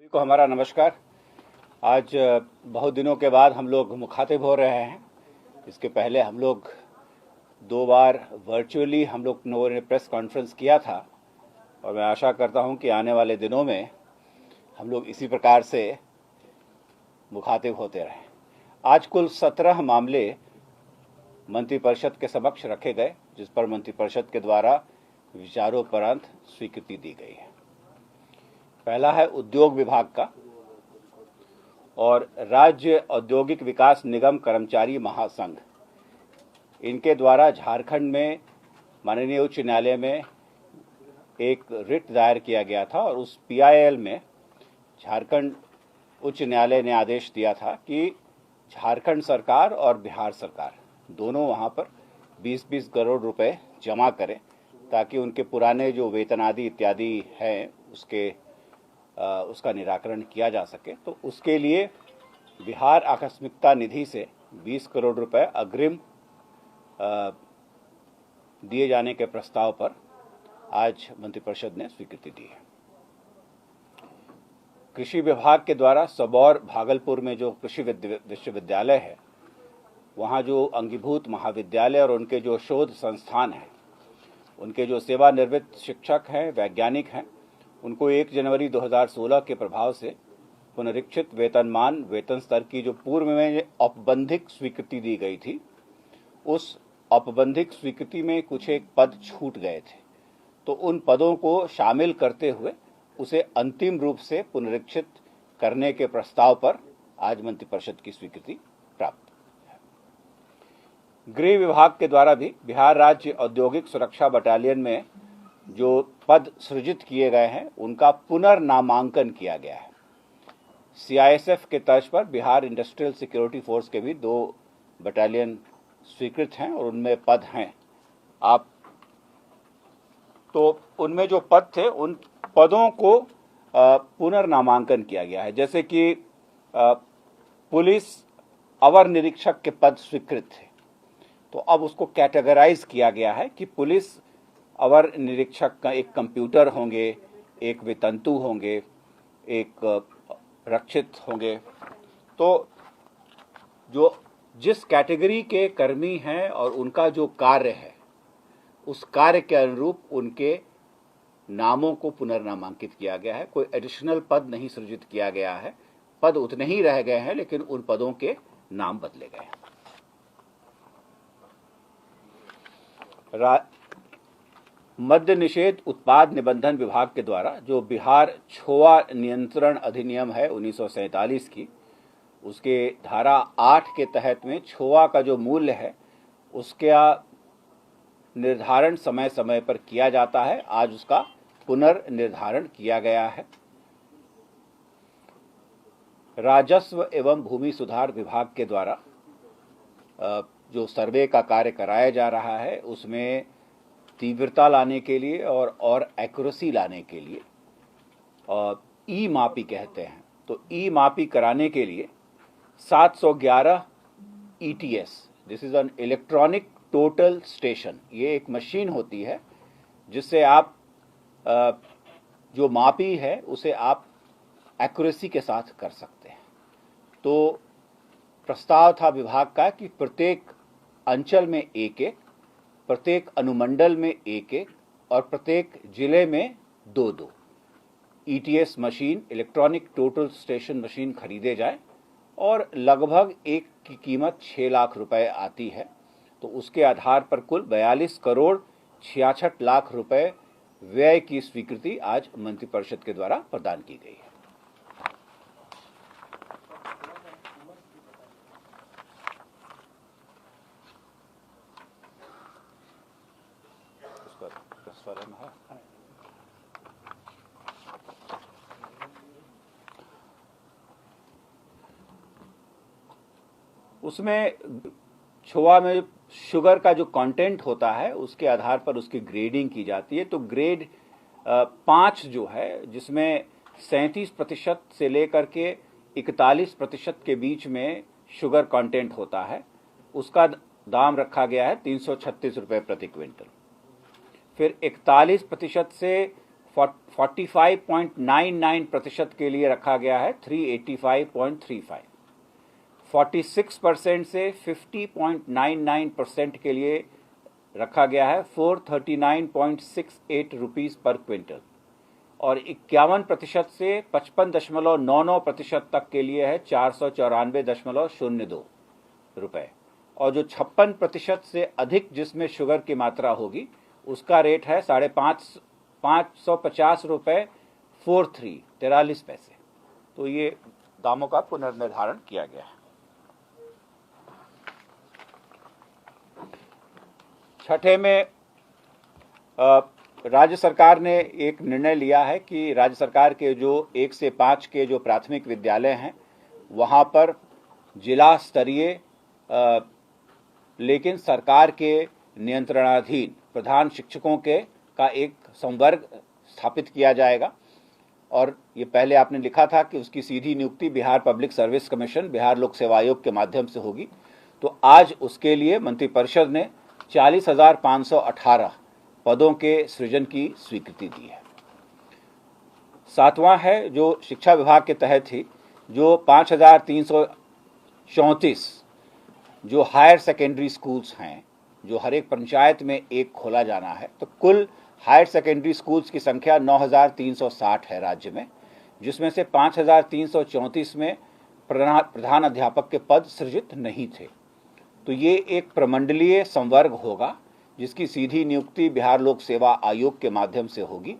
सभी को हमारा नमस्कार। आज बहुत दिनों के बाद हम लोग मुखातिब हो रहे हैं। इसके पहले हम लोग 2 बार वर्चुअली हम लोग ने प्रेस कॉन्फ्रेंस किया था और मैं आशा करता हूं कि आने वाले दिनों में हम लोग इसी प्रकार से मुखातिब होते रहें। आज कुल 17 मामले मंत्रिपरिषद के समक्ष रखे गए, जिस पर मंत्रिपरिषद के द्वारा विचारोपरांत स्वीकृति दी गई है। पहला है उद्योग विभाग का और राज्य औद्योगिक विकास निगम कर्मचारी महासंघ। इनके द्वारा झारखंड में माननीय उच्च न्यायालय में एक रिट दायर किया गया था और उस पीआईएल में झारखंड उच्च न्यायालय ने आदेश दिया था कि झारखंड सरकार और बिहार सरकार दोनों वहां पर 20-20 करोड़ रुपए जमा करें ताकि उनके पुराने जो वेतन आदि इत्यादि हैं उसका निराकरण किया जा सके। तो उसके लिए बिहार आकस्मिकता निधि से 20 करोड़ रुपए अग्रिम दिए जाने के प्रस्ताव पर आज मंत्रिपरिषद ने स्वीकृति दी है। कृषि विभाग के द्वारा सबौर भागलपुर में जो कृषि विश्वविद्यालय है, वहाँ जो अंगीभूत महाविद्यालय और उनके जो शोध संस्थान हैं, उनके जो सेवानिवृत्त शिक्षक हैं, वैज्ञानिक हैं, उनको 1 जनवरी 2016 के प्रभाव से पुनरीक्षित वेतनमान वेतन स्तर की जो पूर्व में औपबंधिक स्वीकृति दी गई थी, उस औपबंधिक स्वीकृति में कुछ एक पद छूट गए थे। तो उन पदों को शामिल करते हुए उसे अंतिम रूप से पुनरीक्षित करने के प्रस्ताव पर आज मंत्रिपरिषद की स्वीकृति प्राप्त है। गृह विभाग के द्वारा भी बिहार राज्य औद्योगिक सुरक्षा बटालियन में जो पद सृजित किए गए हैं, उनका पुनर्नामांकन किया गया है। सीआईएसएफ के तर्ज पर बिहार इंडस्ट्रियल सिक्योरिटी फोर्स के भी 2 बटालियन स्वीकृत हैं और उनमें पद हैं। तो उनमें जो पद थे, उन पदों को पुनर्नामांकन किया गया है। जैसे कि पुलिस अवर निरीक्षक के पद स्वीकृत थे, तो अब उसको कैटेगराइज किया गया है कि पुलिस अवर निरीक्षक का एक कंप्यूटर होंगे, एक वितंतु होंगे, एक रक्षित होंगे। तो जो जिस कैटेगरी के कर्मी हैं और उनका जो कार्य है, उस कार्य के अनुरूप उनके नामों को पुनर्नामांकित किया गया है। कोई एडिशनल पद नहीं सृजित किया गया है। पद उतने ही रह गए हैं, लेकिन उन पदों के नाम बदले गए हैं। मद्य निषेध उत्पाद निबंधन विभाग के द्वारा जो बिहार छोआ नियंत्रण अधिनियम है 1947 की, उसके धारा 8 के तहत में छोआ का जो मूल्य है उसका निर्धारण समय समय पर किया जाता है। आज उसका पुनर्निर्धारण किया गया है। राजस्व एवं भूमि सुधार विभाग के द्वारा जो सर्वे का कार्य कराया जा रहा है, उसमें तीव्रता लाने के लिए और एक्यूरेसी लाने के लिए ई मापी कहते हैं, तो ई मापी कराने के लिए 711 ETS, this is an electronic total station, ये एक मशीन होती है जिससे आप जो मापी है उसे आप एक्यूरेसी के साथ कर सकते हैं। तो प्रस्ताव था विभाग का कि प्रत्येक अंचल में 1-1, प्रत्येक अनुमंडल में 1-1 और प्रत्येक जिले में 2-2 ETS machine, electronic total station machine खरीदे जाए और लगभग एक की कीमत 6 लाख रुपए आती है। तो उसके आधार पर कुल 42 करोड़ 66 लाख रुपए व्यय की स्वीकृति आज मंत्रिपरिषद के द्वारा प्रदान की गई है। उसमें छोआ में शुगर का जो कंटेंट होता है उसके आधार पर उसकी ग्रेडिंग की जाती है। तो ग्रेड 5 जो है, जिसमें 37% से लेकर के 41% के बीच में शुगर कंटेंट होता है, उसका दाम रखा गया है 336 रुपये प्रति क्विंटल। फिर 41% से 45.99% के लिए रखा गया है 385.35। 46% से 50.99% के लिए रखा गया है 439.68 रुपीज़ पर क्विंटल, और 51% से 55.99% तक के लिए है 494.02 रुपये, और जो 56% से अधिक जिसमें शुगर की मात्रा होगी उसका रेट है 550 रुपये 43 पैसे। तो ये दामों का पुनर्निर्धारण किया गया है। छठे में राज्य सरकार ने एक निर्णय लिया है कि राज्य सरकार के जो 1 से 5 के जो प्राथमिक विद्यालय हैं वहाँ पर जिला स्तरीय लेकिन सरकार के नियंत्रणाधीन प्रधान शिक्षकों का एक संवर्ग स्थापित किया जाएगा। और ये पहले आपने लिखा था कि उसकी सीधी नियुक्ति Bihar public service commission, Bihar लोक सेवा आयोग के माध्यम से होगी। तो आज उसके लिए मंत्रिपरिषद ने 40,518 पदों के सृजन की स्वीकृति दी है। सातवां है जो शिक्षा विभाग के तहत ही जो 5,334 जो हायर सेकेंडरी स्कूल्स हैं, जो हर एक पंचायत में एक खोला जाना है, तो कुल हायर सेकेंडरी स्कूल्स की संख्या 9,360 है राज्य में, जिसमें से 5,334 में प्रधान अध्यापक के पद सृजित नहीं थे। तो ये एक प्रमंडलीय संवर्ग होगा जिसकी सीधी नियुक्ति बिहार लोक सेवा आयोग के माध्यम से होगी,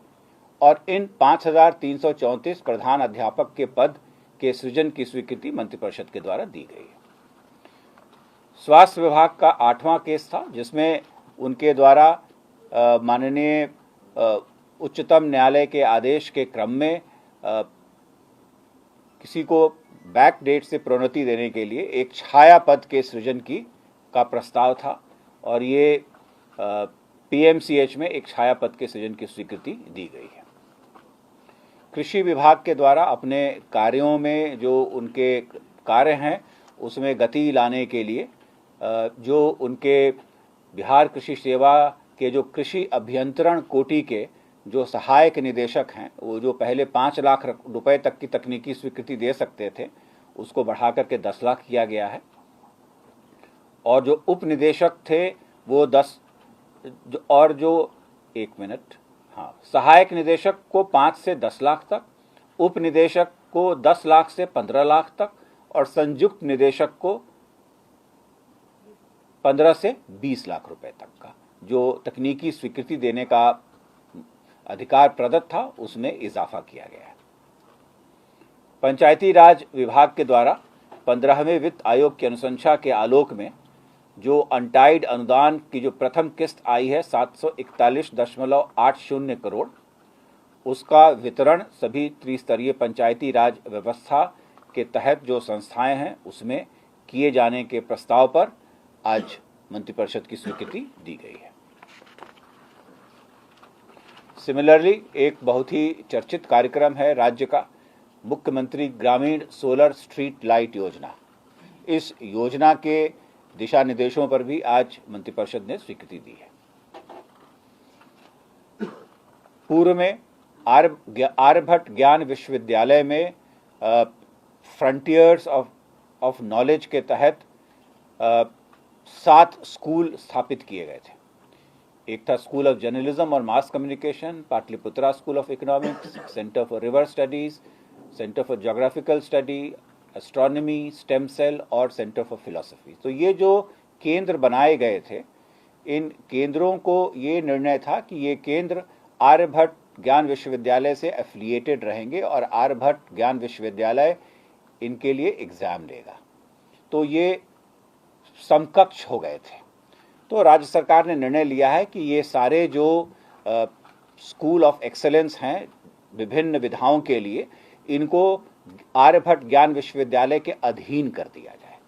और इन 5,334 प्रधान अध्यापक के पद के सृजन की स्वीकृति मंत्रिपरिषद के द्वारा दी गई है। स्वास्थ्य विभाग का 8वां केस था जिसमें उनके द्वारा माननीय उच्चतम न्यायालय के आदेश के क्रम में किसी को बैक डेट से प्रोन्नति देने के लिए एक छाया पद के सृजन का प्रस्ताव था, और ये पीएमसीएच में एक छाया पद के सृजन की स्वीकृति दी गई है। कृषि विभाग के द्वारा अपने कार्यों में जो उनके कार्य हैं उसमें गति लाने के लिए जो उनके बिहार कृषि सेवा के जो कृषि अभियंत्रण कोटि के जो सहायक निदेशक हैं, वो जो पहले 5 लाख रुपए तक की तकनीकी स्वीकृति दे सकते थे उसको बढ़ा करके 10 लाख किया गया है, और जो उप निदेशक थे वो 10 और जो सहायक निदेशक को 5 से 10 लाख तक, उप निदेशक को 10 लाख से 15 लाख तक, और संयुक्त निदेशक को 15 से 20 लाख रुपए तक का जो तकनीकी स्वीकृति देने का अधिकार प्रदत्त था उसमें इजाफा किया गया है। पंचायती राज विभाग के द्वारा 15वें वित्त आयोग की अनुशंसा के आलोक में जो अनटाइड अनुदान की जो प्रथम किस्त आई है 741.80 करोड़, उसका वितरण सभी त्रिस्तरीय पंचायती राज व्यवस्था के तहत जो संस्थाएं हैं उसमें किए जाने के प्रस्ताव पर आज मंत्रिपरिषद की स्वीकृति दी गई है। सिमिलरली एक बहुत ही चर्चित कार्यक्रम है राज्य का मुख्यमंत्री ग्रामीण सोलर स्ट्रीट लाइट योजना। इस योजना के दिशा निर्देशों पर भी आज मंत्रिपरिषद ने स्वीकृति दी है। पूर्व में आर्यभट्ट ज्ञान विश्वविद्यालय में फ्रंटियर्स ऑफ नॉलेज के तहत 7 स्कूल स्थापित किए गए थे। एक था स्कूल ऑफ जर्नलिज्म और mass communication, Pataliputra school of economics, centre for river studies, centre for geographical study, astronomy, stem cell और सेंटर फॉर फिलॉसफी। तो ये जो केंद्र बनाए गए थे, इन केंद्रों को ये निर्णय था कि ये केंद्र आर्यभट्ट ज्ञान विश्वविद्यालय से एफिलिएटेड रहेंगे और आर्यभट्ट ज्ञान विश्वविद्यालय इनके लिए एग्जाम लेगा। तो ये समकक्ष हो गए थे। तो राज्य सरकार ने निर्णय लिया है कि ये सारे जो स्कूल ऑफ एक्सेलेंस हैं विभिन्न विधाओं के लिए, इनको आर्यभट्ट ज्ञान विश्वविद्यालय के अधीन कर दिया जाए,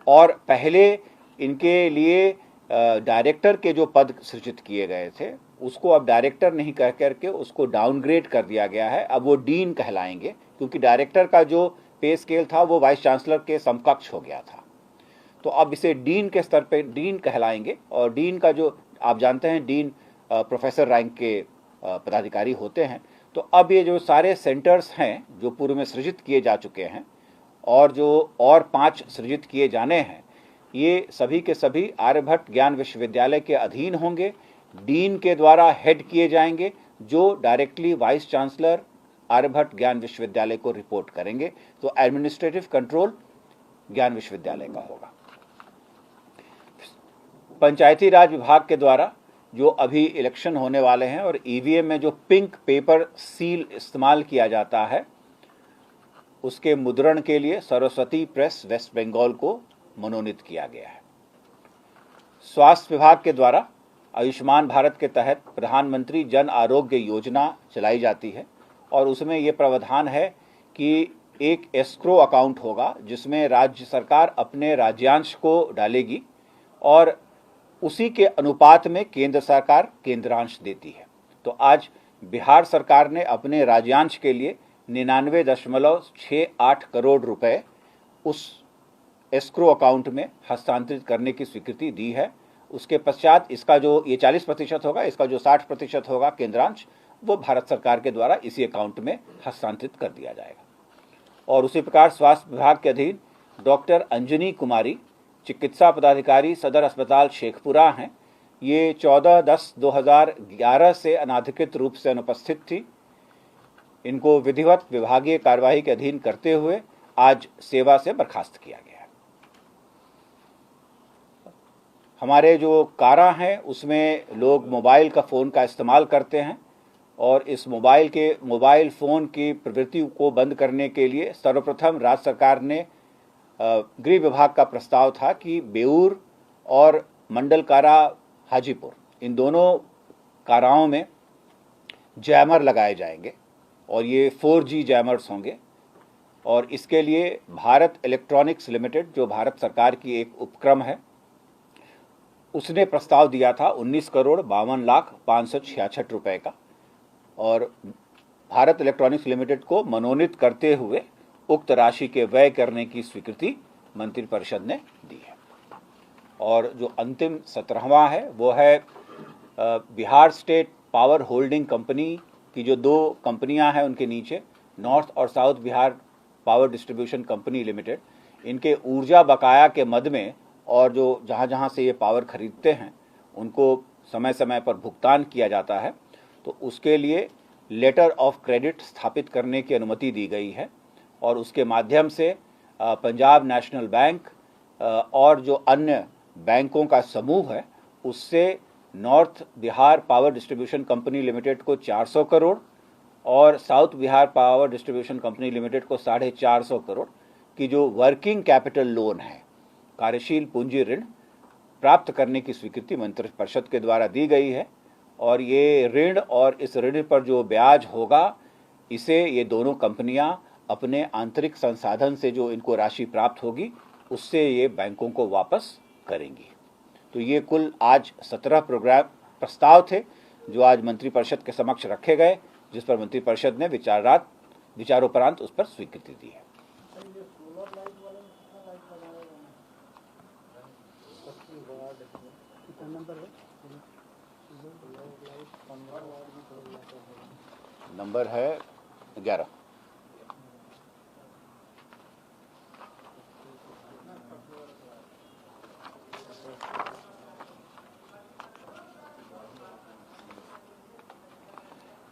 और पहले इनके लिए डायरेक्टर के जो पद सृजित किए गए थे उसको अब डायरेक्टर नहीं कह करके उसको डाउनग्रेड कर दिया गया है। अब वो डीन कहलाएंगे, क्योंकि डायरेक्टर का जो पे स्केल था वो वाइस चांसलर के समकक्ष हो गया था। तो अब इसे डीन के स्तर पे डीन कहलाएंगे, और डीन का जो आप जानते हैं डीन प्रोफेसर रैंक के पदाधिकारी होते हैं। तो अब ये जो सारे सेंटर्स हैं जो पूर्व में सृजित किए जा चुके हैं और जो और 5 सृजित किए जाने हैं, ये सभी के सभी आर्यभट्ट ज्ञान विश्वविद्यालय के अधीन होंगे, डीन के द्वारा हेड किए जाएंगे, जो डायरेक्टली वाइस चांसलर आर्यभट्ट ज्ञान विश्वविद्यालय को रिपोर्ट करेंगे। तो एडमिनिस्ट्रेटिव कंट्रोल ज्ञान विश्वविद्यालय का होगा। पंचायती राज विभाग के द्वारा जो अभी इलेक्शन होने वाले हैं और ईवीएम में जो पिंक पेपर सील इस्तेमाल किया जाता है, उसके मुद्रण के लिए सरस्वती प्रेस वेस्ट बंगाल को मनोनीत किया गया है। स्वास्थ्य विभाग के द्वारा आयुष्मान भारत के तहत प्रधानमंत्री जन आरोग्य योजना चलाई जाती है और उसमें ये प्रावधान है कि एक एस्क्रो अकाउंट होगा जिसमें राज्य सरकार अपने राज्यांश को डालेगी और उसी के अनुपात में केंद्र सरकार केंद्रांश देती है। तो आज बिहार सरकार ने अपने राज्यांश के लिए 99.68 करोड़ रुपए उस एस्क्रो अकाउंट में हस्तांतरित करने की स्वीकृति दी है। उसके पश्चात इसका जो ये 40% होगा, इसका जो 60% होगा केंद्रांश, वो भारत सरकार के द्वारा इसी अकाउंट में हस्तांतरित कर दिया जाएगा। और उसी प्रकार स्वास्थ्य विभाग के अधीन डॉक्टर अंजनी कुमारी चिकित्सा पदाधिकारी सदर अस्पताल शेखपुरा हैं। ये 14/10/2011 से अनाधिकृत रूप से अनुपस्थित थी। इनको विधिवत विभागीय कार्यवाही के अधीन करते हुए आज सेवा से बर्खास्त किया गया है। हमारे जो कारा हैं उसमें लोग मोबाइल का फ़ोन का इस्तेमाल करते हैं और इस मोबाइल फ़ोन की प्रवृत्ति को बंद करने के लिए सर्वप्रथम राज्य सरकार ने गृह विभाग का प्रस्ताव था कि बेऊर और मंडल कारा हाजीपुर, इन दोनों काराओं में जैमर लगाए जाएंगे और ये 4G जैमर्स होंगे। और इसके लिए भारत इलेक्ट्रॉनिक्स लिमिटेड, जो भारत सरकार की एक उपक्रम है, उसने प्रस्ताव दिया था 19,52,566 रुपए का और भारत इलेक्ट्रॉनिक्स लिमिटेड को मनोनीत करते हुए उक्त राशि के व्यय करने की स्वीकृति मंत्रिपरिषद ने दी है। और जो अंतिम 17वां है वो है Bihar state power holding company की जो 2 कंपनियां हैं उनके नीचे, नॉर्थ और south Bihar power distribution company limited, इनके ऊर्जा बकाया के मद में और जो जहां से ये पावर खरीदते हैं उनको समय समय पर भुगतान किया जाता है। तो उसके लिए लेटर ऑफ क्रेडिट स्थापित करने की अनुमति दी गई है और उसके माध्यम से पंजाब नेशनल बैंक और जो अन्य बैंकों का समूह है उससे north Bihar power distribution company limited को 400 करोड़ और south Bihar power distribution company limited को 450 करोड़ की जो वर्किंग कैपिटल लोन है, कार्यशील पूंजी ऋण प्राप्त करने की स्वीकृति मंत्रिपरिषद के द्वारा दी गई है। और ये ऋण और इस ऋण पर जो ब्याज होगा, इसे ये दोनों कंपनियां अपने आंतरिक संसाधन से जो इनको राशि प्राप्त होगी उससे ये बैंकों को वापस करेंगी। तो ये कुल आज 17 प्रोग्राम प्रस्ताव थे जो आज मंत्रिपरिषद के समक्ष रखे गए, जिस पर मंत्रिपरिषद ने विचारोपरांत उस पर स्वीकृति दी है। नंबर है 11।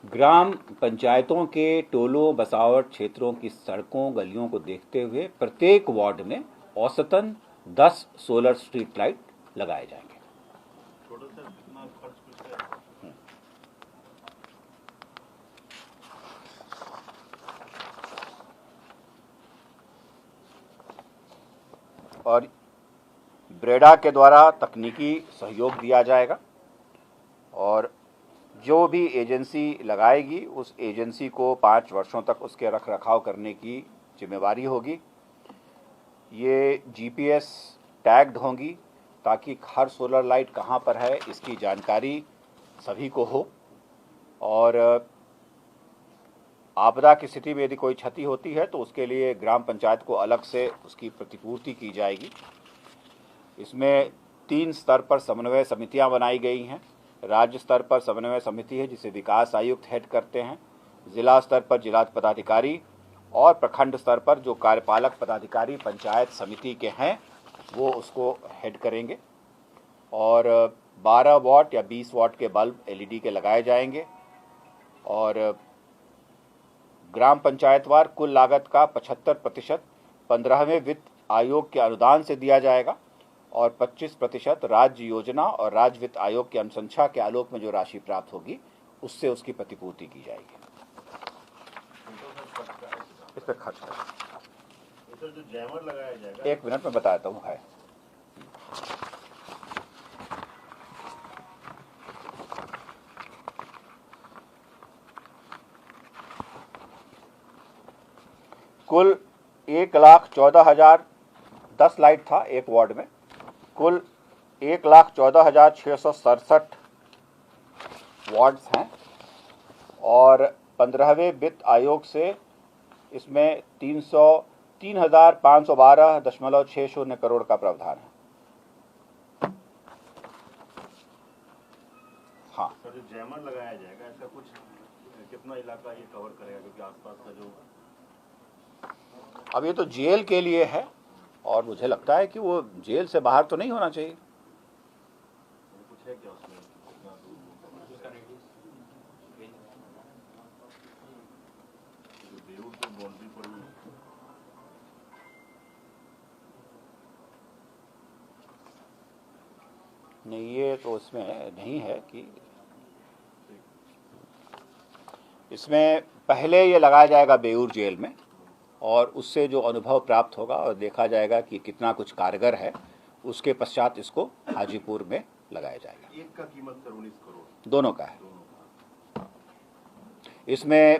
ग्राम पंचायतों के टोलों बसावट क्षेत्रों की सड़कों गलियों को देखते हुए प्रत्येक वार्ड में औसतन 10 सोलर स्ट्रीट लाइट लगाए जाएंगे। और ब्रेडा के द्वारा तकनीकी सहयोग दिया जाएगा और जो भी एजेंसी लगाएगी उस एजेंसी को 5 वर्षों तक उसके रख रखाव करने की जिम्मेवारी होगी। ये जीपीएस टैग्ड होंगी ताकि हर सोलर लाइट कहाँ पर है इसकी जानकारी सभी को हो और आपदा की स्थिति में यदि कोई क्षति होती है तो उसके लिए ग्राम पंचायत को अलग से उसकी प्रतिपूर्ति की जाएगी। इसमें 3 स्तर पर समन्वय समितियां बनाई गई हैं राज्य स्तर पर समन्वय समिति है जिसे विकास आयुक्त हेड करते हैं, जिला स्तर पर जिला पदाधिकारी और प्रखंड स्तर पर जो कार्यपालक पदाधिकारी पंचायत समिति के हैं वो उसको हेड करेंगे। और 12 वाट या 20 वाट के बल्ब एलईडी के लगाए जाएंगे और ग्राम पंचायतवार कुल लागत का 75% 15वें वित्त आयोग के अनुदान से दिया जाएगा और 25% राज्य योजना और राज्य वित्त आयोग की अनुशंसा के आलोक में जो राशि प्राप्त होगी उससे उसकी प्रतिपूर्ति की जाएगी। इस पर खर्च करें। जो जैमर लगाया जाएगा, 1 मिनट में बताता हूँ। है कुल 1,14,000 10 लाइट था एक वार्ड में, कुल 1,14,667 वार्ड्स हैं और 15वें वित्त आयोग से इसमें 3,512.60 करोड़ का प्रावधान है। हाँ सर, जो जैमर लगाया जाएगा ऐसा कुछ कितना इलाका ये कवर करेगा, क्योंकि आसपास का जो अब ये तो जेल के लिए है और मुझे लगता है कि वो जेल से बाहर तो नहीं होना चाहिए। कुछ है क्या उसमें? बाउंड्री पर नहीं, ये तो उसमें नहीं है कि इसमें पहले ये लगाया जाएगा बेऊर जेल में और उससे जो अनुभव प्राप्त होगा और देखा जाएगा कि कितना कुछ कारगर है, उसके पश्चात इसको हाजीपुर में लगाया जाएगा। एक का कीमत सर 19 करोड़ दोनों का है। इसमें एनुअल